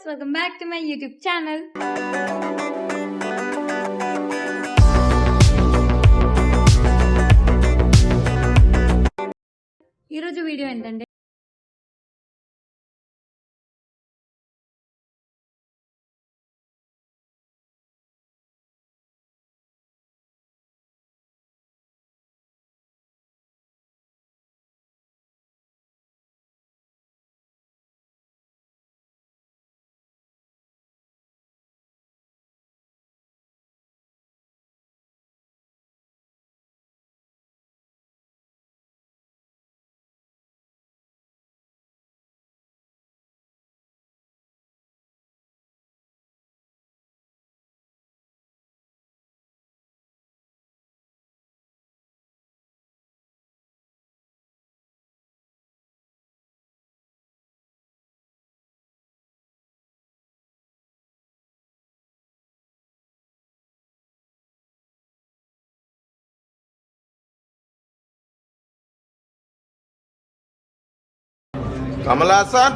welcome back to my YouTube channel. ఈరోజు video ఏంటంటే Kamal Hassan.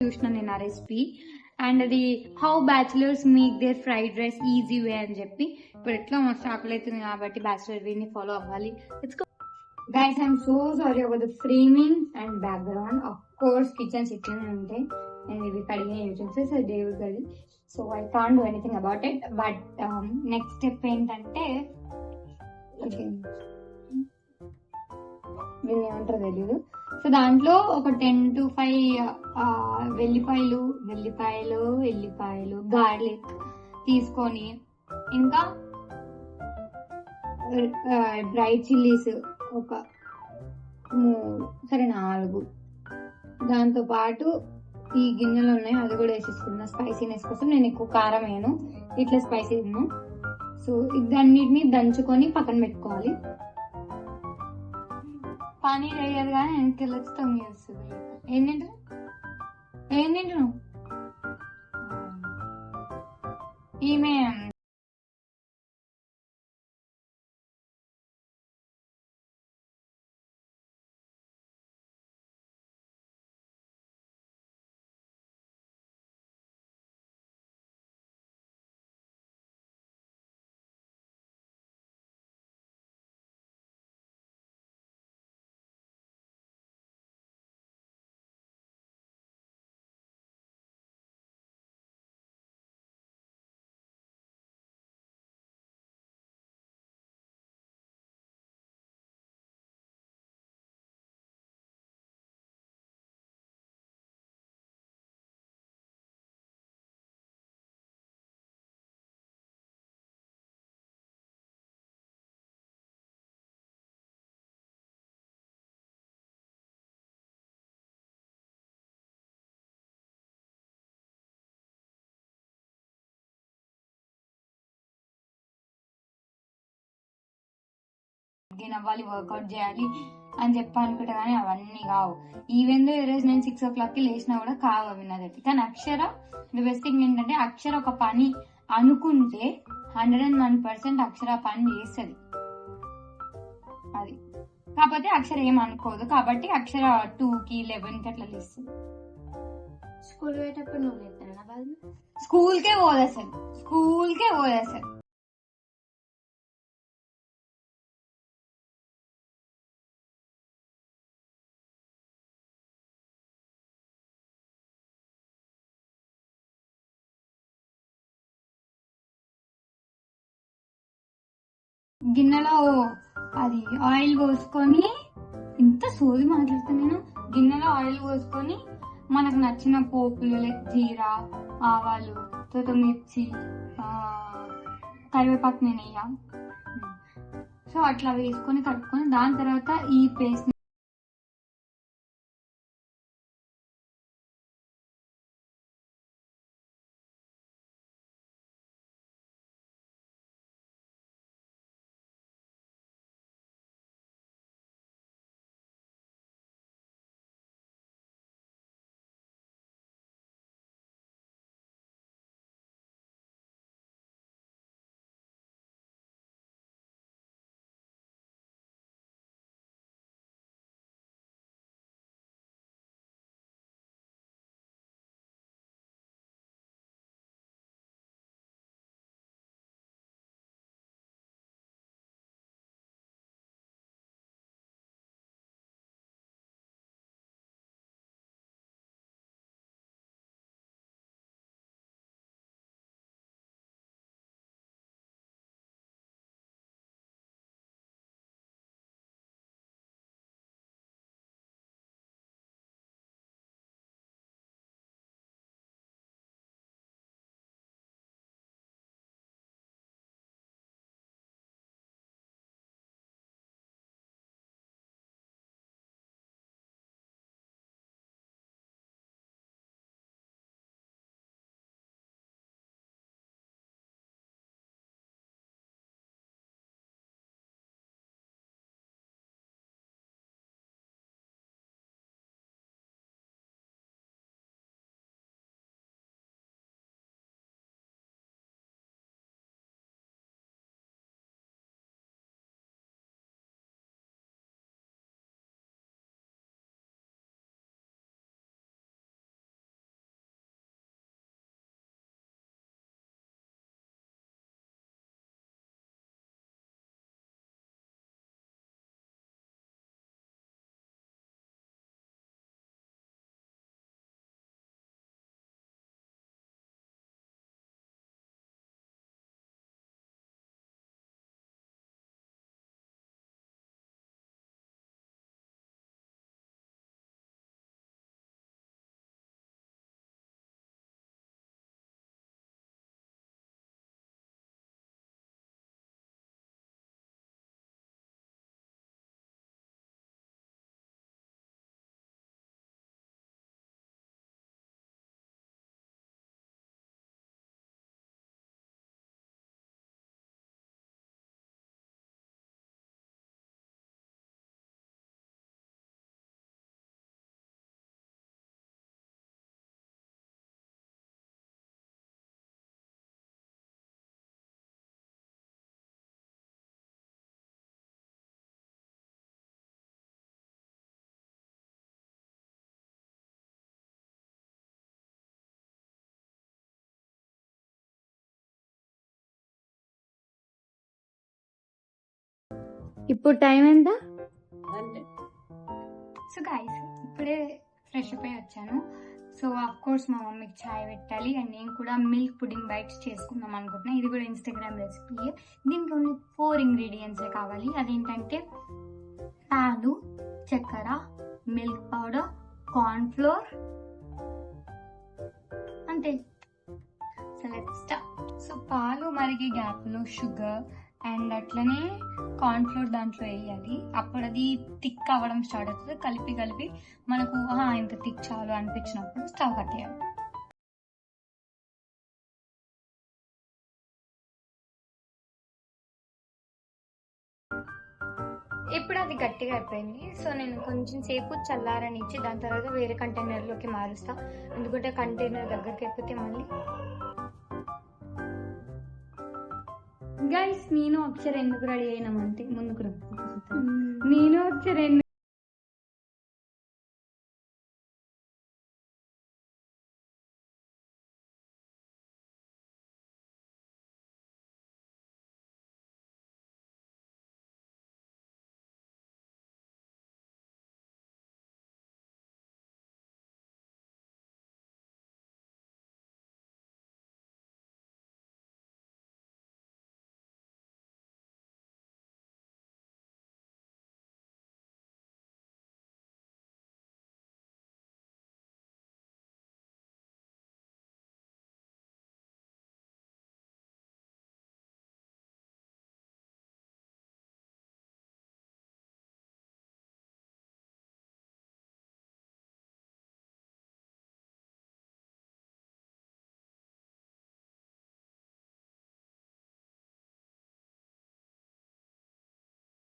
చూసిన నేను ఆ రెసిపీ అండ్ అది how bachelors make their fried rice easy way అని చెప్పి ఇప్పుడు ఎట్లా మస్తు ఆకలి అవుతుంది కాబట్టి బ్యాచులర్ వేని ఫాలో అవ్వాలి. Guys I'm so sorry for the framing and background. Of course kitchens ఇట్లనే ఉంటాయి అండ్ ఇవి కడిగిన యూటెన్సిల్స్ దేవుడు గది, so I can't do anything about it. But next step ఏంటంటే దీన్ని ఏమంటారో తెలీదు. సో దాంట్లో ఒక 10 to 5 వెల్లిపాయలు గార్లిక్ తీసుకొని, ఇంకా డ్రై చిల్లీస్ ఒక 4, దాంతో పాటు ఈ గిన్నెలు ఉన్నాయి అది కూడా వేసేసుకున్నా స్పైసీనెస్ కోసం. నేను ఎక్కువ కారం వేయను, ఇట్లా స్పైసీ తిన్నాను. సో ఇదన్నిటిని దంచుకొని పక్కన పెట్టుకోవాలి. పనీర్ వేయదు కానీ వెనక్కి వెళ్ళొచ్చి తొంగి వస్తుంది. ఏం తింటున్నావు ఈమె గెయిన్ అవ్వాలి, వర్కౌట్ చేయాలి అని చెప్పి అనుకుంటా, కానీ అవన్నీ కావు. ఈవెన్ దో ఈరోజు నేను 6 o'clock లేచినా కూడా కావు అవి నాదైతే. కానీ అక్షర ది బెస్ట్ థింగ్ ఏంటంటే, అక్షర ఒక పని అనుకుంటే 101% అక్షర పని చేస్తుంది. అది కాకపోతే అక్షర ఏం అనుకోదు, కాబట్టి అక్షర 2కి 11కి అట్లా లేస్తుంది. స్కూల్ పోయేటప్పుడు నువ్వు లేస్తానా బాగా? స్కూల్కే పోదు అసలు. గిన్నెలో అది ఆయిల్ పోసుకొని, ఇంత సోది మాట్లాడుతా నేను. గిన్నెలో ఆయిల్ పోసుకొని మనకు నచ్చిన పోపులు లైక్ జీరా, ఆవాలు, తర్వాత మిర్చి, కరివేపాకు నేను వేయ. సో అట్లా వేసుకొని కలుపుకొని దాని తర్వాత ఈ పేస్ట్ ఇప్పుడు టైం ఎంత? సో గైస్ ఇప్పుడే ఫ్రెష్ అప్ అయి వచ్చాను. సో ఆఫ్ కోర్స్ మా మమ్మీకి ఛాయ్ పెట్టాలి, అండ్ నేను కూడా మిల్క్ పుడింగ్ బైట్స్ చేసుకుందాం అనుకుంటున్నా. ఇది కూడా ఇన్స్టాగ్రామ్ రెసిపీ. దీనికి ఓన్లీ 4 ఇంగ్రీడియంట్సే కావాలి. అదేంటంటే పాలు, చక్కెర, మిల్క్ పౌడర్, కార్న్ ఫ్లోర్, అంతే. So let's start. సో పాలు మరిగే గ్యాప్లో షుగర్ అండ్ అట్లనే కార్న్ ఫ్లోర్ దాంట్లో వేయాలి. అప్పుడు అది థిక్ అవ్వడం స్టార్ట్ అవుతుంది. కలిపి కలిపి మనకు ఇంత థిక్ చాలు అనిపించినప్పుడు స్టవ్ కట్టేయాలి. ఇప్పుడు అది గట్టిగా అయిపోయింది. సో నేను కొంచెం సేపు చల్లారనిచ్చి దాని తర్వాత వేరే కంటైనర్లోకి మారుస్తా. ఎందుకంటే కంటైనర్ దగ్గరికి అయిపోతే మళ్ళీ గైస్ నేను అక్షర ఎందుకు రెడీ అయినామంటే ముందుకు రా. నేను అక్షర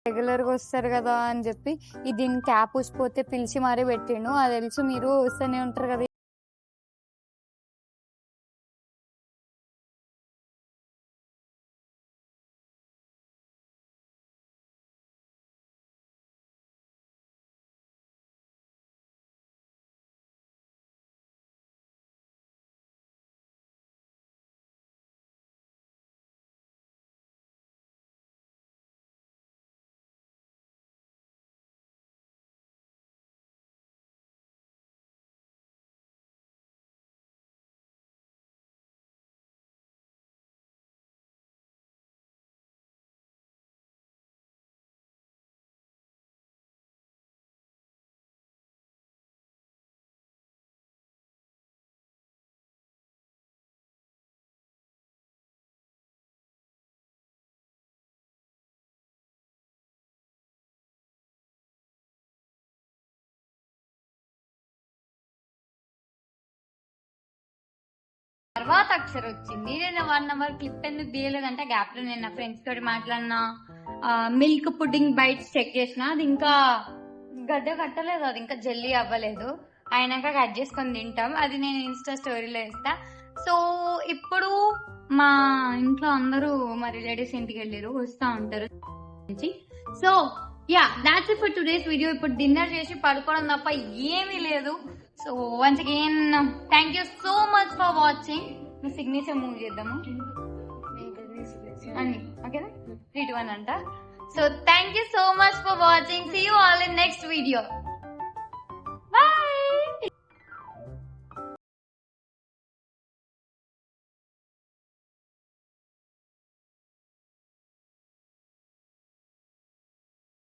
రెగ్యులర్ గా వస్తారు కదా అని చెప్పి దీని క్యాప్ ఊసిపోతే పిలిచి మరీ పెట్టిండు. అది తెలుసు, మీరు వస్తూనే ఉంటారు కదా. తర్వాత అక్షర వచ్చింది. నేను 1 అవర్ క్లిప్ ఎందుకు తీయలేదంటే గ్యాప్ లో నేను నా ఫ్రెండ్స్ తోటి మాట్లాడిన మిల్క్ పుడ్డింగ్ బైట్స్ చెక్ చేసిన, అది ఇంకా గడ్డ కట్టలేదు, అది ఇంకా జెల్లీ అవ్వలేదు. అయినాక కట్ చేసుకొని తింటాం. అది నేను ఇన్స్టా స్టోరీలో వేస్తా. సో ఇప్పుడు మా ఇంట్లో అందరూ మా రిలేటివ్స్ ఇంటికి వెళ్ళారు, వస్తా ఉంటారు. So yeah, that's it for today's video. ఇప్పుడు డిన్నర్ చేసి పడుకోవడం తప్ప ఏమీ లేదు. So once again thank you so much for watching. మీ సిగ్నేచర్ మూవ్ చేద్దాము అన్ని, ఓకేనా? 3, 2, 1 అంట. So thank you so much for watching. See you all in next video.